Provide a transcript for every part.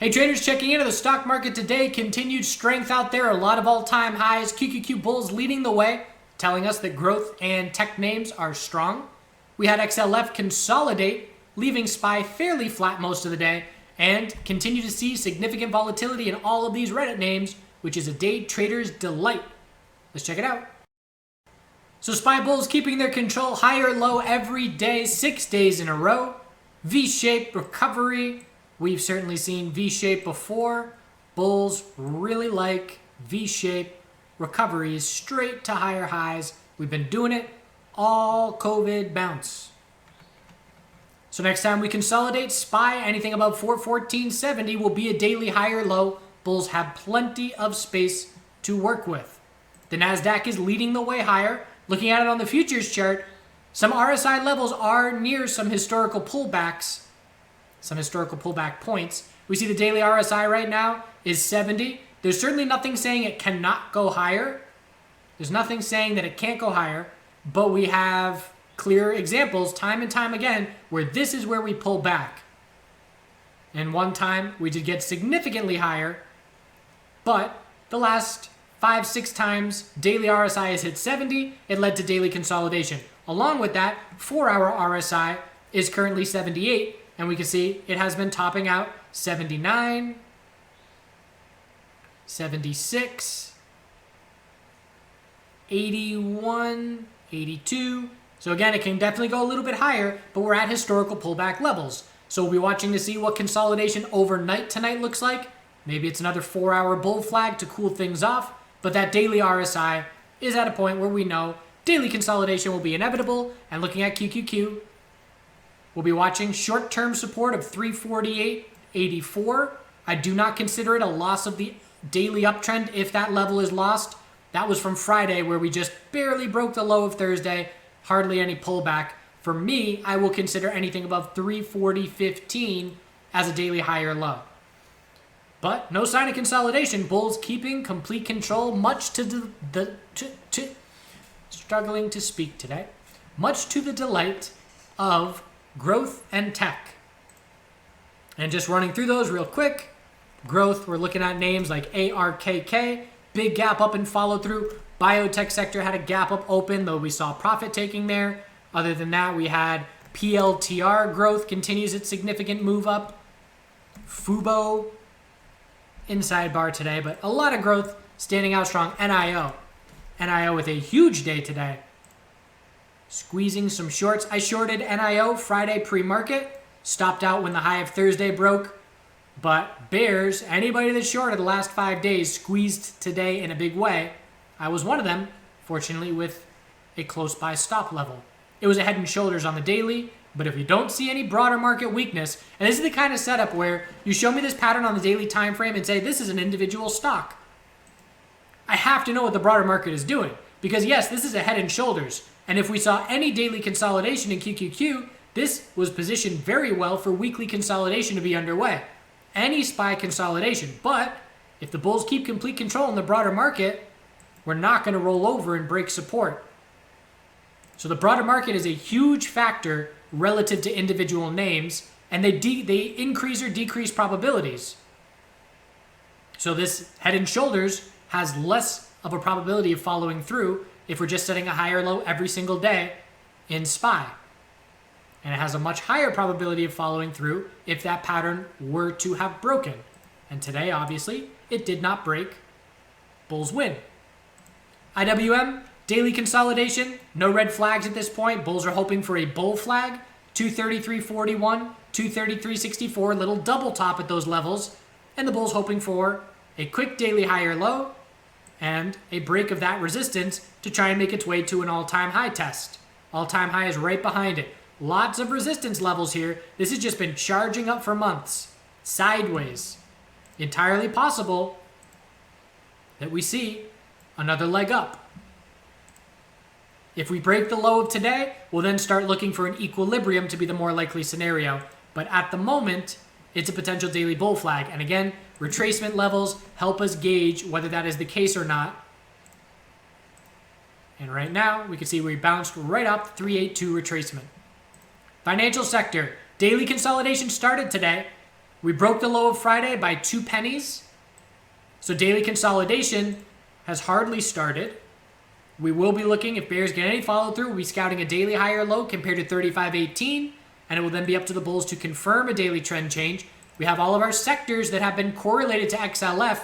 Hey traders, checking into the stock market today. Continued strength out there, a lot of all-time highs. QQQ bulls leading the way, telling us that growth and tech names are strong. We had XLF consolidate, leaving SPY fairly flat most of the day, and continue to see significant volatility in all of these Reddit names, which is a day trader's delight. Let's check it out. So SPY bulls keeping their control higher low every day, 6 days in a row. V-shaped recovery. We've certainly seen V-shape before. Bulls really like V-shape recoveries straight to higher highs. We've been doing it all COVID bounce. So next time we consolidate, SPY, anything above 414.70 will be a daily higher low. Bulls have plenty of space to work with. The Nasdaq is leading the way higher. Looking at it on the futures chart, some RSI levels are near some historical pullbacks, some historical pullback points. We see the daily RSI right now is 70. There's certainly nothing saying it cannot go higher. There's nothing saying that it can't go higher, but we have clear examples time and time again where this is where we pull back. And one time we did get significantly higher, but the last 5-6 times daily RSI has hit 70, it led to daily consolidation. Along with that, 4-hour RSI is currently 78, and we can see it has been topping out 79, 76, 81, 82. So again, it can definitely go a little bit higher, but we're at historical pullback levels. So we'll be watching to see what consolidation overnight tonight looks like. Maybe it's another 4-hour bull flag to cool things off, but that daily RSI is at a point where we know daily consolidation will be inevitable. And looking at QQQ, we'll be watching short-term support of 348.84. I do not consider it a loss of the daily uptrend if that level is lost. That was from Friday where we just barely broke the low of Thursday. Hardly any pullback. For me, I will consider anything above 340.15 as a daily higher low. But no sign of consolidation. Bulls keeping complete control, much to struggling to speak today. Much to the delight of growth and tech. And just running through those real quick. Growth, we're looking at names like ARKK, big gap up and follow through. Biotech sector had a gap up open, though we saw profit taking there. Other than that, we had PLTR growth continues its significant move up. Fubo inside bar today, but a lot of growth standing out strong. NIO with a huge day today. Squeezing some shorts. I shorted NIO Friday pre-market. Stopped out when the high of Thursday broke. But bears, anybody that shorted the last 5 days, squeezed today in a big way. I was one of them, fortunately with a close by stop level. It was a head and shoulders on the daily, but if you don't see any broader market weakness, and this is the kind of setup where you show me this pattern on the daily time frame and say this is an individual stock. I have to know what the broader market is doing. Because yes, this is a head and shoulders. And if we saw any daily consolidation in QQQ, this was positioned very well for weekly consolidation to be underway. Any SPY consolidation. But if the bulls keep complete control in the broader market, we're not going to roll over and break support. So the broader market is a huge factor relative to individual names, and they increase or decrease probabilities. So this head and shoulders has less of a probability of following through if we're just setting a higher low every single day in SPY. And it has a much higher probability of following through if that pattern were to have broken. And today, obviously, it did not break. Bulls win. IWM, daily consolidation, no red flags at this point. Bulls are hoping for a bull flag. 233.41, 233.64, little double top at those levels. And the bulls hoping for a quick daily higher low and a break of that resistance to try and make its way to an all-time high test. All-time high is right behind it. Lots of resistance levels here. This has just been charging up for months. Sideways. Entirely possible that we see another leg up. If we break the low of today, we'll then start looking for an equilibrium to be the more likely scenario. But at the moment, it's a potential daily bull flag. And again, retracement levels help us gauge whether that is the case or not. And right now, we can see we bounced right up 382 retracement. Financial sector, daily consolidation started today. We broke the low of Friday by 2 pennies. So daily consolidation has hardly started. We will be looking, if bears get any follow through, we'll be scouting a daily higher low compared to 35.18, and it will then be up to the bulls to confirm a daily trend change. We have all of our sectors that have been correlated to XLF,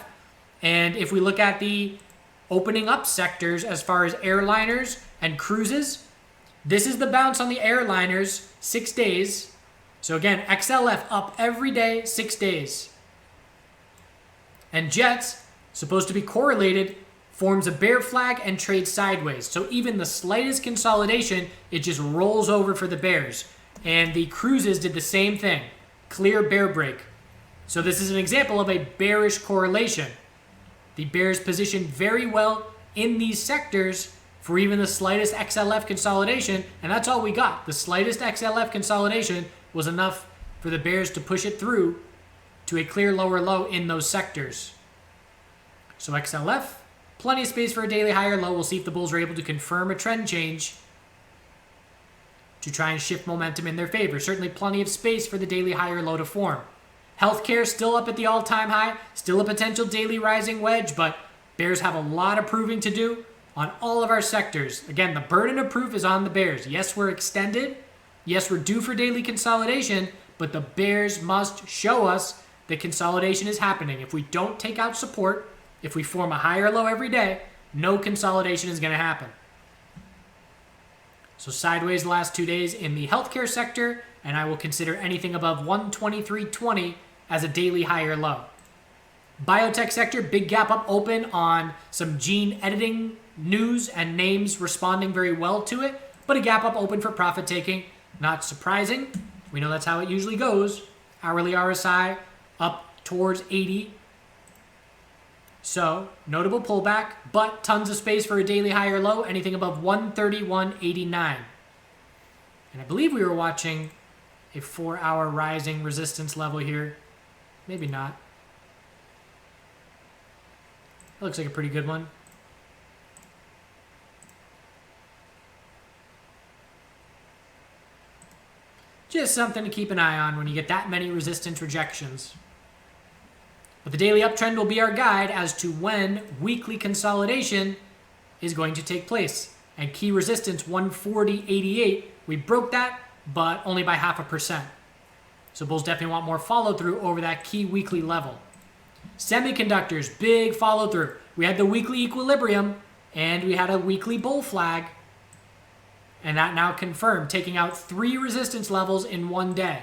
and if we look at the opening up sectors as far as airliners and cruises, this is the bounce on the airliners, 6 days. So again, XLF up every day, 6 days. And jets, supposed to be correlated, forms a bear flag and trades sideways. So even the slightest consolidation, it just rolls over for the bears. And the cruises did the same thing. Clear bear break. So this is an example of a bearish correlation. The bears positioned very well in these sectors for even the slightest XLF consolidation, and that's all we got. The slightest XLF consolidation was enough for the bears to push it through to a clear lower low in those sectors. So XLF, plenty of space for a daily higher low. We'll see if the bulls are able to confirm a trend change to try and shift momentum in their favor. Certainly plenty of space for the daily higher low to form. Healthcare still up at the all-time high, still a potential daily rising wedge, but bears have a lot of proving to do on all of our sectors. Again, the burden of proof is on the bears. Yes, we're extended. Yes, we're due for daily consolidation, but the bears must show us that consolidation is happening. If we don't take out support, if we form a higher low every day, no consolidation is going to happen. So sideways the last 2 days in the healthcare sector, and I will consider anything above 123.20 as a daily higher low. Biotech sector, big gap up open on some gene editing news and names responding very well to it, but a gap up open for profit taking. Not surprising. We know that's how it usually goes. Hourly RSI up towards 80. So, notable pullback, but tons of space for a daily higher low, anything above 131.89. And I believe we were watching a 4-hour rising resistance level here. Maybe not. That looks like a pretty good one. Just something to keep an eye on when you get that many resistance rejections. But the daily uptrend will be our guide as to when weekly consolidation is going to take place. And key resistance 140.88, we broke that, but only by 0.5%. So bulls definitely want more follow through over that key weekly level. Semiconductors, big follow through. We had the weekly equilibrium and we had a weekly bull flag. And that now confirmed, taking out 3 resistance levels in 1 day.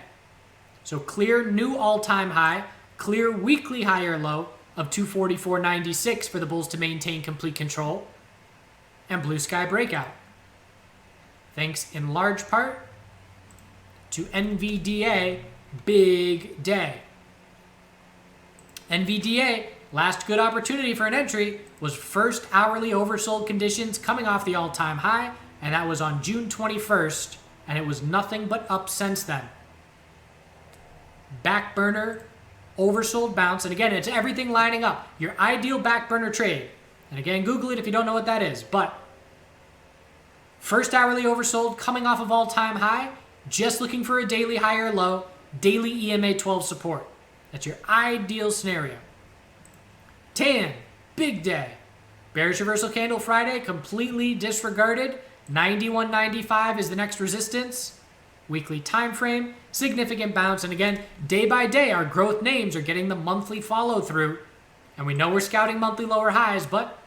So clear new all-time high, clear weekly higher low of 244.96 for the bulls to maintain complete control, and blue sky breakout. Thanks in large part to NVDA, big day. NVDA, last good opportunity for an entry was first hourly oversold conditions coming off the all-time high, and that was on June 21st, and it was nothing but up since then. Back burner, oversold bounce, and again, it's everything lining up. Your ideal back burner trade. And again, Google it if you don't know what that is. But first hourly oversold coming off of all-time high, just looking for a daily higher low, daily EMA 12 support. That's your ideal scenario. Tan, big day. Bearish reversal candle Friday, completely disregarded. 91.95 is the next resistance. Weekly time frame, significant bounce, and again, day by day, our growth names are getting the monthly follow through, and we know we're scouting monthly lower highs, but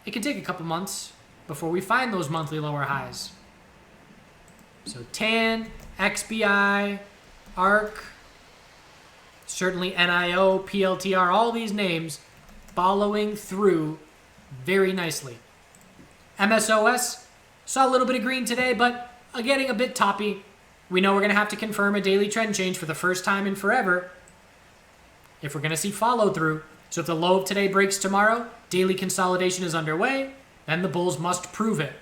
it can take a couple months before we find those monthly lower highs. So TAN, XBI, ARC, certainly NIO, PLTR, all these names following through very nicely. MSOS saw a little bit of green today, but getting a bit toppy. We know we're going to have to confirm a daily trend change for the first time in forever if we're going to see follow through. So if the low of today breaks tomorrow, daily consolidation is underway, then the bulls must prove it.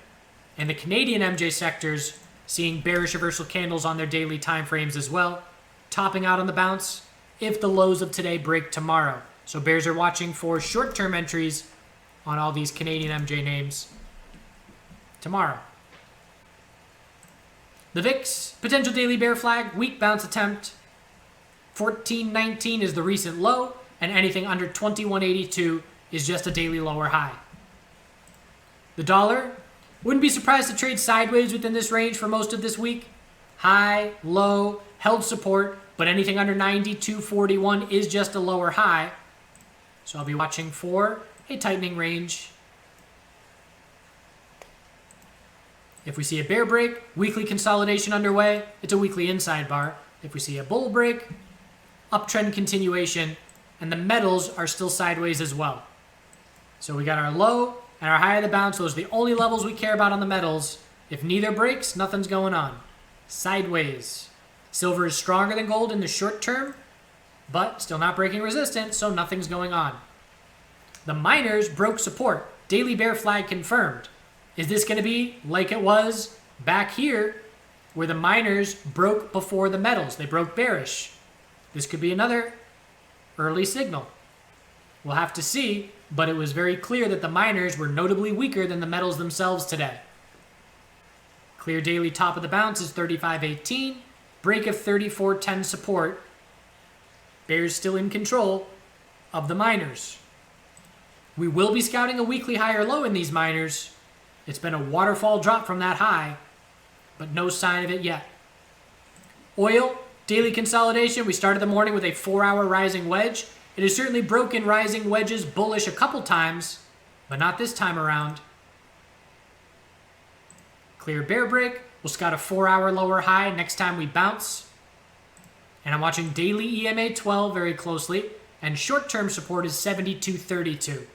And the Canadian MJ sectors seeing bearish reversal candles on their daily time frames as well, topping out on the bounce if the lows of today break tomorrow. So bears are watching for short-term entries on all these Canadian MJ names tomorrow. The VIX, potential daily bear flag, weak bounce attempt. 14.19 is the recent low, and anything under 21.82 is just a daily low or high. The dollar, wouldn't be surprised to trade sideways within this range for most of this week. High, low, held support, but anything under 92.41 is just a lower high. So I'll be watching for a tightening range. If we see a bear break, weekly consolidation underway, it's a weekly inside bar. If we see a bull break, uptrend continuation, and the metals are still sideways as well. So we got our low and our high of the bounce. Those are the only levels we care about on the metals. If neither breaks, nothing's going on. Sideways. Silver is stronger than gold in the short term, but still not breaking resistance, so nothing's going on. The miners broke support. Daily bear flag confirmed. Is this going to be like it was back here where the miners broke before the metals? They broke bearish. This could be another early signal. We'll have to see, but it was very clear that the miners were notably weaker than the metals themselves today. Clear daily top of the bounce is 35.18. Break of 34.10 support. Bears still in control of the miners. We will be scouting a weekly high or low in these miners. It's been a waterfall drop from that high, but no sign of it yet. Oil, daily consolidation. We started the morning with a 4-hour rising wedge. It has certainly broken rising wedges bullish a couple times, but not this time around. Clear bear break. We'll scout a 4-hour lower high next time we bounce. And I'm watching daily EMA 12 very closely, and short-term support is 72.32.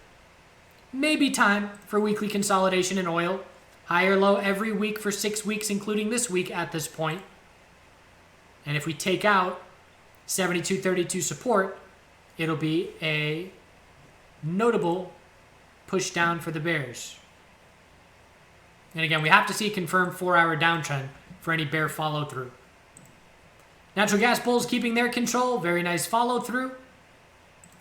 Maybe time for weekly consolidation in oil. High or low every week for 6 weeks, including this week at this point. And if we take out 72.32 support, it'll be a notable push down for the bears. And again, we have to see a confirmed 4-hour downtrend for any bear follow through. Natural gas bulls keeping their control. Very nice follow through.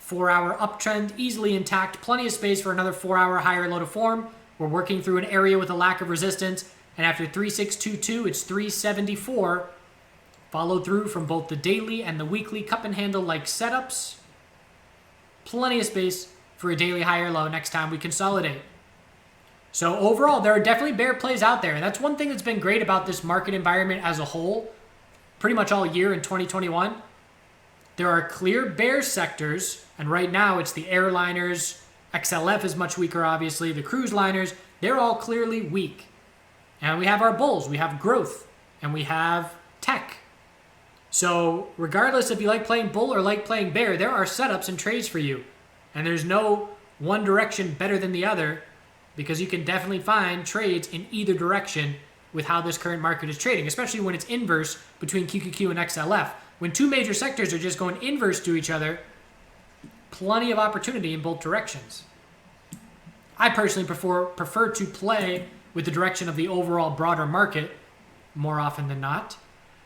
4-hour uptrend easily intact. Plenty of space for another 4-hour higher low to form. We're working through an area with a lack of resistance. And after 3622, it's 374. Follow through from both the daily and the weekly cup and handle like setups. Plenty of space for a daily higher low next time we consolidate. So overall, there are definitely bear plays out there. And that's one thing that's been great about this market environment as a whole, pretty much all year in 2021. There are clear bear sectors, and right now it's the airliners. XLF is much weaker, obviously. The cruise liners, they're all clearly weak. And we have our bulls. We have growth, and we have tech. So regardless if you like playing bull or like playing bear, there are setups and trades for you. And there's no one direction better than the other, because you can definitely find trades in either direction with how this current market is trading, especially when it's inverse between QQQ and XLF. When two major sectors are just going inverse to each other, plenty of opportunity in both directions. I personally prefer to play with the direction of the overall broader market more often than not.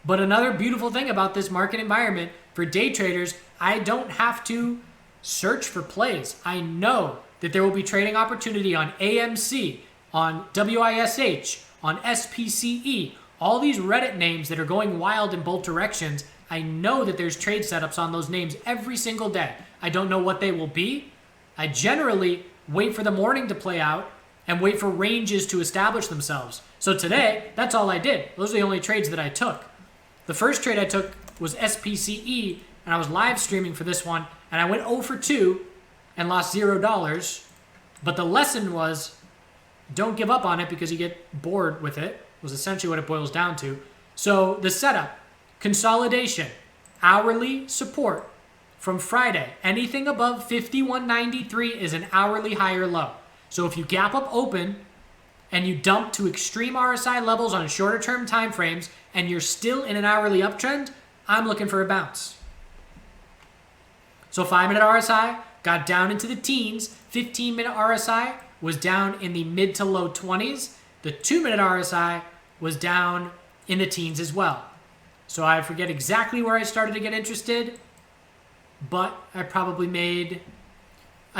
But another beautiful thing about this market environment, for day traders, I don't have to search for plays. I know that there will be trading opportunity on AMC, on WISH, on SPCE, all these Reddit names that are going wild in both directions. I know that there's trade setups on those names every single day. I don't know what they will be. I generally wait for the morning to play out and wait for ranges to establish themselves. So today, that's all I did. Those are the only trades that I took. The first trade I took was SPCE, and I was live streaming for this one, and I went 0 for 2 and lost $0. But the lesson was, don't give up on it because you get bored with it, was essentially what it boils down to. So the setup, consolidation, hourly support from Friday. Anything above 51.93 is an hourly higher low. So if you gap up open and you dump to extreme RSI levels on shorter term time frames and you're still in an hourly uptrend, I'm looking for a bounce. So 5-minute RSI got down into the teens. 15-minute RSI was down in the mid to low 20s. The 2-minute RSI was down in the teens as well. So I forget exactly where I started to get interested, but I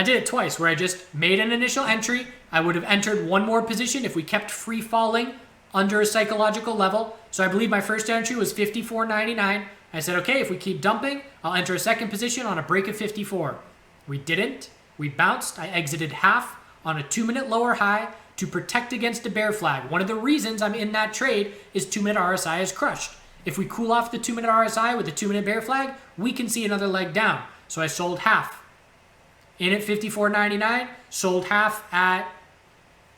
did it twice where I just made an initial entry. I would have entered one more position if we kept free falling under a psychological level. So I believe my first entry was 54.99. I said, okay, if we keep dumping, I'll enter a second position on a break of 54. We didn't. We bounced. I exited half on a 2-minute lower high to protect against a bear flag. One of the reasons I'm in that trade is 2-minute RSI is crushed. If we cool off the 2-minute RSI with a 2-minute bear flag, we can see another leg down. So I sold half. In at 54.99, sold half at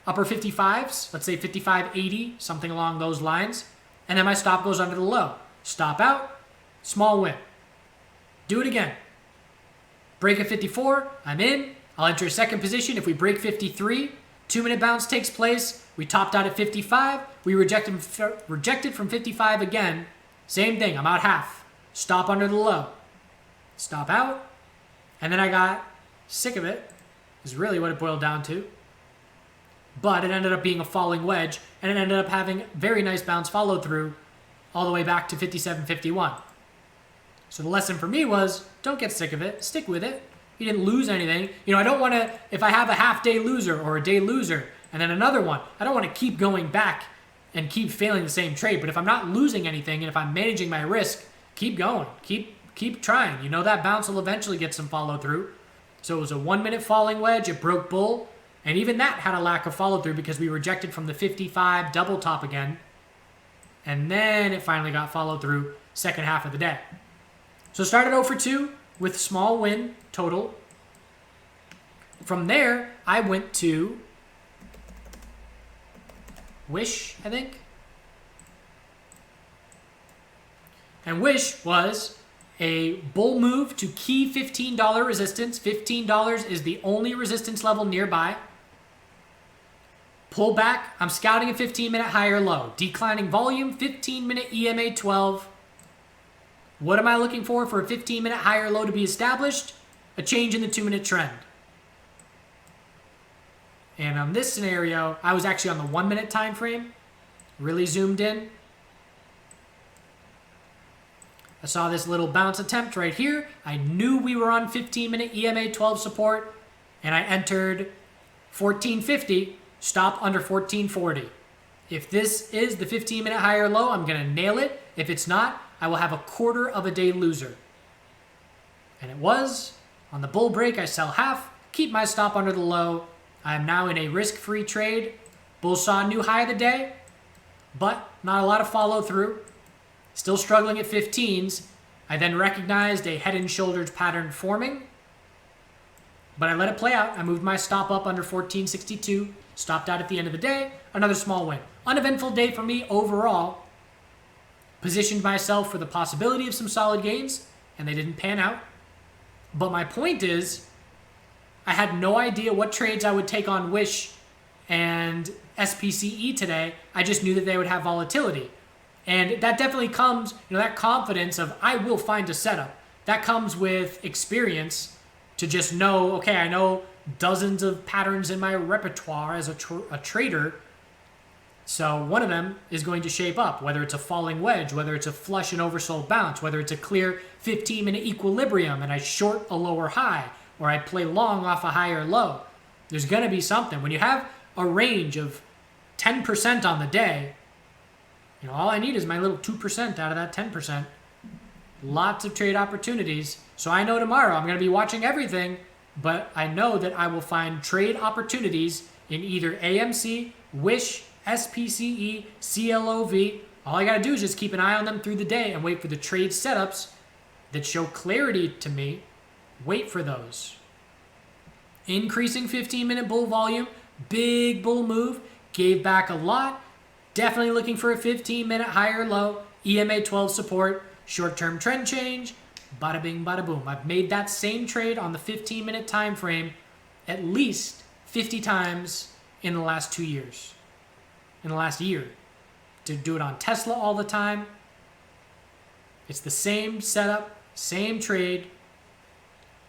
upper 55s, let's say 55.80, something along those lines. And then my stop goes under the low. Stop out, small win. Do it again. Break at 54, I'm in. I'll enter a second position. If we break 53, 2-minute bounce takes place. We topped out at 55. We rejected from 55 again. Same thing, I'm out half. Stop under the low. Stop out. And then I got sick of it, is really what it boiled down to. But it ended up being a falling wedge, and it ended up having very nice bounce follow through all the way back to 57.51. So the lesson for me was, don't get sick of it, stick with it. You didn't lose anything. You know, I don't want to, if I have a half day loser or a day loser and then another one, I don't want to keep going back and keep failing the same trade. But if I'm not losing anything and if I'm managing my risk, keep going, keep trying. You know that bounce will eventually get some follow through. So it was a 1-minute falling wedge, it broke bull, and even that had a lack of follow through because we rejected from the 55 double top again. And then it finally got follow through second half of the day. So started 0 for 2 with small win total. From there, I went to Wish, I think. And Wish was a bull move to key $15 resistance. $15 is the only resistance level nearby. Pullback, I'm scouting a 15-minute high or low. Declining volume, 15-minute EMA 12. What am I looking for a 15-minute high or low to be established? A change in the 2-minute trend. And on this scenario, I was actually on the 1-minute time frame. Really zoomed in. I saw this little bounce attempt right here. I knew we were on 15-minute EMA 12 support, and I entered 1450, stop under 1440. If this is the 15-minute high or low, I'm going to nail it. If it's not, I will have a quarter of a day loser. And it was. On the bull break, I sell half, keep my stop under the low. I am now in a risk-free trade. Bull saw a new high of the day, but not a lot of follow through. Still struggling at 15s. I then recognized a head and shoulders pattern forming, but I let it play out. I moved my stop up under 1462, stopped out at the end of the day. Another small win. Uneventful day for me overall. Positioned myself for the possibility of some solid gains, and they didn't pan out. But my point is, I had no idea what trades I would take on Wish and SPCE today. I just knew that they would have volatility. And that definitely comes, that confidence of I will find a setup. That comes with experience to just know, okay, I know dozens of patterns in my repertoire as a trader. So one of them is going to shape up, whether it's a falling wedge, whether it's a flush and oversold bounce, whether it's a clear 15-minute equilibrium and I short a lower high, or I play long off a higher low. There's going to be something. When you have a range of 10% on the day, all I need is my little 2% out of that 10%. Lots of trade opportunities. So I know tomorrow I'm going to be watching everything, but I know that I will find trade opportunities in either AMC, Wish, SPCE, CLOV. All I got to do is just keep an eye on them through the day and wait for the trade setups that show clarity to me. Wait for those. Increasing 15-minute bull volume, big bull move, gave back a lot. Definitely looking for a 15-minute high or low, EMA 12 support, short-term trend change, bada bing, bada boom. I've made that same trade on the 15-minute time frame at least 50 times in the last 2 years, in the last year. To do it on Tesla all the time. It's the same setup, same trade,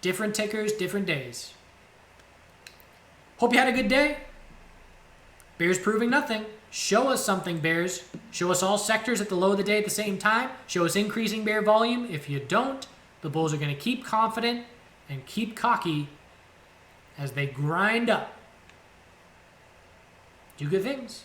different tickers, different days. Hope you had a good day. Bears proving nothing. Show us something, Bears. Show us all sectors at the low of the day at the same time. Show us increasing bear volume. If you don't, the bulls are going to keep confident and keep cocky as they grind up. Do good things.